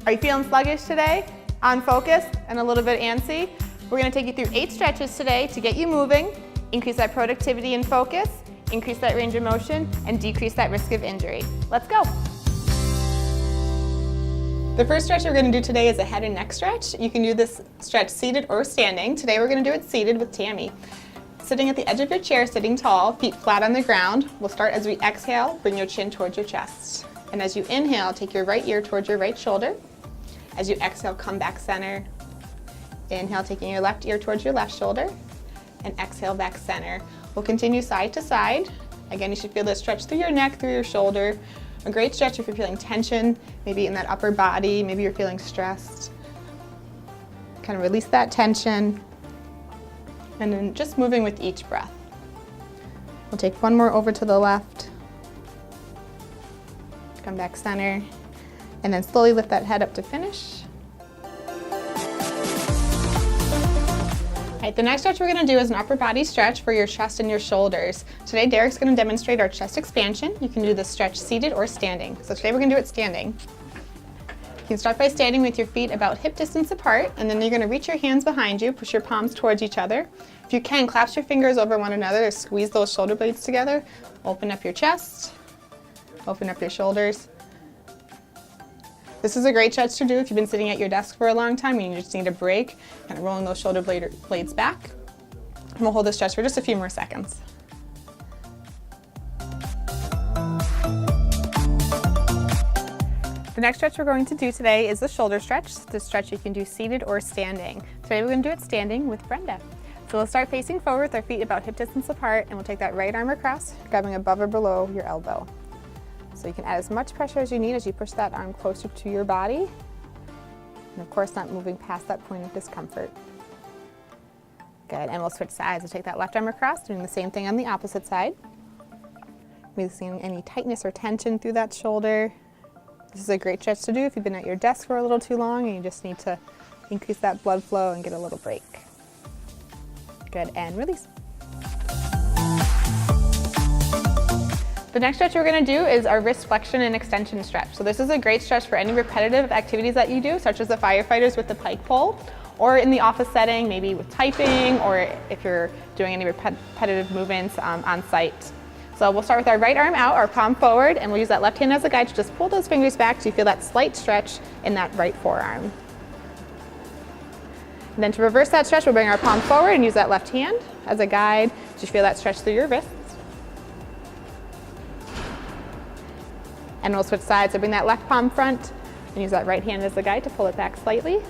Are you feeling sluggish today? Unfocused and a little bit antsy? We're going to take you through 8 stretches today to get you moving, increase that productivity and focus, increase that range of motion, and decrease that risk of injury. Let's go. The first stretch we're going to do today is a head and neck stretch. You can do this stretch seated or standing. Today we're going to do it seated with Tammy. Sitting at the edge of your chair, sitting tall, feet flat on the ground. We'll start as we exhale, bring your chin towards your chest. And as you inhale, take your right ear towards your right shoulder. As you exhale, come back center. Inhale, taking your left ear towards your left shoulder. And exhale, back center. We'll continue side to side. Again, you should feel this stretch through your neck, through your shoulder. A great stretch if you're feeling tension, maybe in that upper body, maybe you're feeling stressed. Kind of release that tension. And then just moving with each breath. We'll take one more over to the left. Come back center. And then slowly lift that head up to finish. All right, the next stretch we're going to do is an upper body stretch for your chest and your shoulders. Today, Derek's going to demonstrate our chest expansion. You can do this stretch seated or standing. So today we're going to do it standing. You can start by standing with your feet about hip distance apart, and then you're going to reach your hands behind you, push your palms towards each other. If you can, clasp your fingers over one another to squeeze those shoulder blades together. Open up your chest, open up your shoulders. This is a great stretch to do if you've been sitting at your desk for a long time and you just need a break, kind of rolling those shoulder blades back. And we'll hold this stretch for just a few more seconds. The next stretch we're going to do today is the shoulder stretch. This stretch you can do seated or standing. Today we're going to do it standing with Brenda. So we'll start facing forward with our feet about hip distance apart, and we'll take that right arm across, grabbing above or below your elbow. So you can add as much pressure as you need as you push that arm closer to your body. And of course, not moving past that point of discomfort. Good, and we'll switch sides. We'll take that left arm across, doing the same thing on the opposite side. Releasing any tightness or tension through that shoulder. This is a great stretch to do if you've been at your desk for a little too long and you just need to increase that blood flow and get a little break. Good, and release. The next stretch we're going to do is our wrist flexion and extension stretch. So this is a great stretch for any repetitive activities that you do, such as the firefighters with the pike pole, or in the office setting, maybe with typing, or if you're doing any repetitive movements on site. So we'll start with our right arm out, our palm forward, and we'll use that left hand as a guide to just pull those fingers back so you feel that slight stretch in that right forearm. And then to reverse that stretch, we'll bring our palm forward and use that left hand as a guide to feel that stretch through your wrists. And we'll switch sides, so bring that left palm front and use that right hand as a guide to pull it back slightly.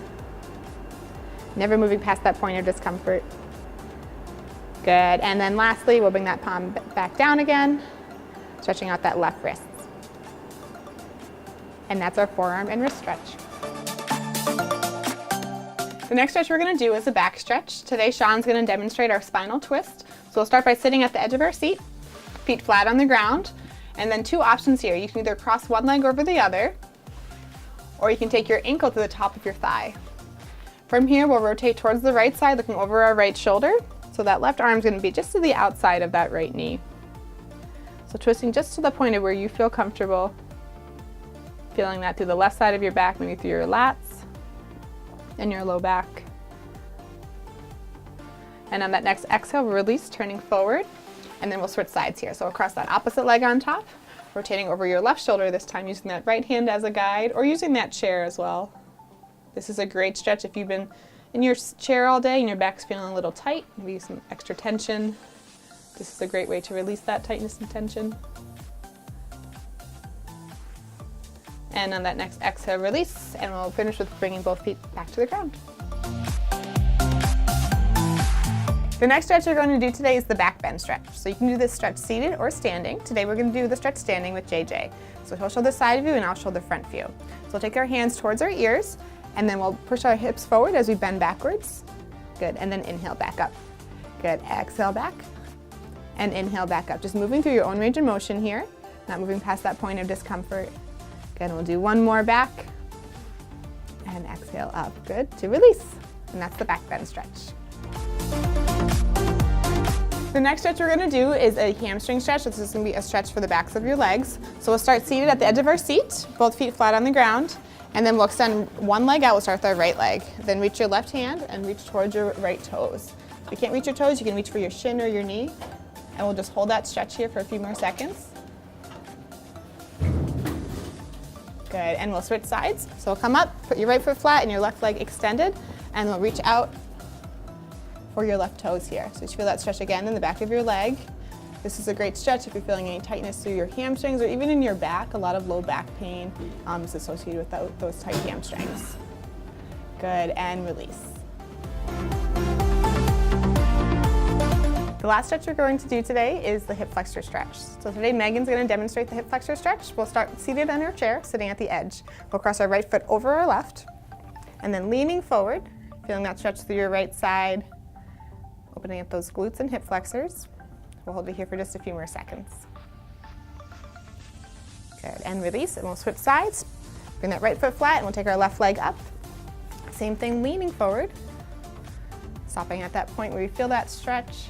Never moving past that point of discomfort. Good, and then lastly, we'll bring that palm back down again, stretching out that left wrist. And that's our forearm and wrist stretch. The next stretch we're going to do is a back stretch. Today, Sean's going to demonstrate our spinal twist. So we'll start by sitting at the edge of our seat, feet flat on the ground. And then 2 options here. You can either cross one leg over the other, or you can take your ankle to the top of your thigh. From here, we'll rotate towards the right side, looking over our right shoulder. So that left arm is going to be just to the outside of that right knee. So twisting just to the point of where you feel comfortable. Feeling that through the left side of your back, maybe through your lats and your low back. And on that next exhale, we'll release, turning forward. And then we'll switch sides here. So across that opposite leg on top, rotating over your left shoulder this time, using that right hand as a guide or using that chair as well. This is a great stretch if you've been in your chair all day and your back's feeling a little tight, maybe some extra tension. This is a great way to release that tightness and tension. And on that next exhale, release, and we'll finish with bringing both feet back to the ground. The next stretch we're going to do today is the back bend stretch. So you can do this stretch seated or standing. Today we're going to do the stretch standing with JJ. So he'll show the side view and I'll show the front view. So we'll take our hands towards our ears and then we'll push our hips forward as we bend backwards. Good, and then inhale back up. Good, exhale back and inhale back up. Just moving through your own range of motion here, not moving past that point of discomfort. Good, and we'll do one more back and exhale up. Good, to release. And that's the back bend stretch. The next stretch we're going to do is a hamstring stretch. This is going to be a stretch for the backs of your legs. So we'll start seated at the edge of our seat, both feet flat on the ground. And then we'll extend one leg out. We'll start with our right leg. Then reach your left hand and reach towards your right toes. If you can't reach your toes, you can reach for your shin or your knee. And we'll just hold that stretch here for a few more seconds. Good, and we'll switch sides. So we'll come up, put your right foot flat and your left leg extended, and we'll reach out for your left toes here. So just feel that stretch again in the back of your leg. This is a great stretch if you're feeling any tightness through your hamstrings or even in your back. A lot of low back pain is associated with those tight hamstrings. Good, and release. The last stretch we're going to do today is the hip flexor stretch. So today Megan's going to demonstrate the hip flexor stretch. We'll start seated on our chair, sitting at the edge. We'll cross our right foot over our left, and then leaning forward, feeling that stretch through your right side, opening up those glutes and hip flexors. We'll hold it here for just a few more seconds. Good, and release, and we'll switch sides. Bring that right foot flat, and we'll take our left leg up. Same thing, leaning forward. Stopping at that point where you feel that stretch.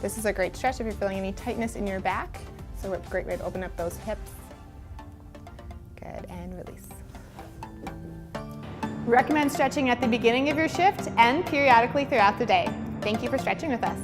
This is a great stretch if you're feeling any tightness in your back. So a great way to open up those hips. Good, and release. We recommend stretching at the beginning of your shift and periodically throughout the day. Thank you for stretching with us.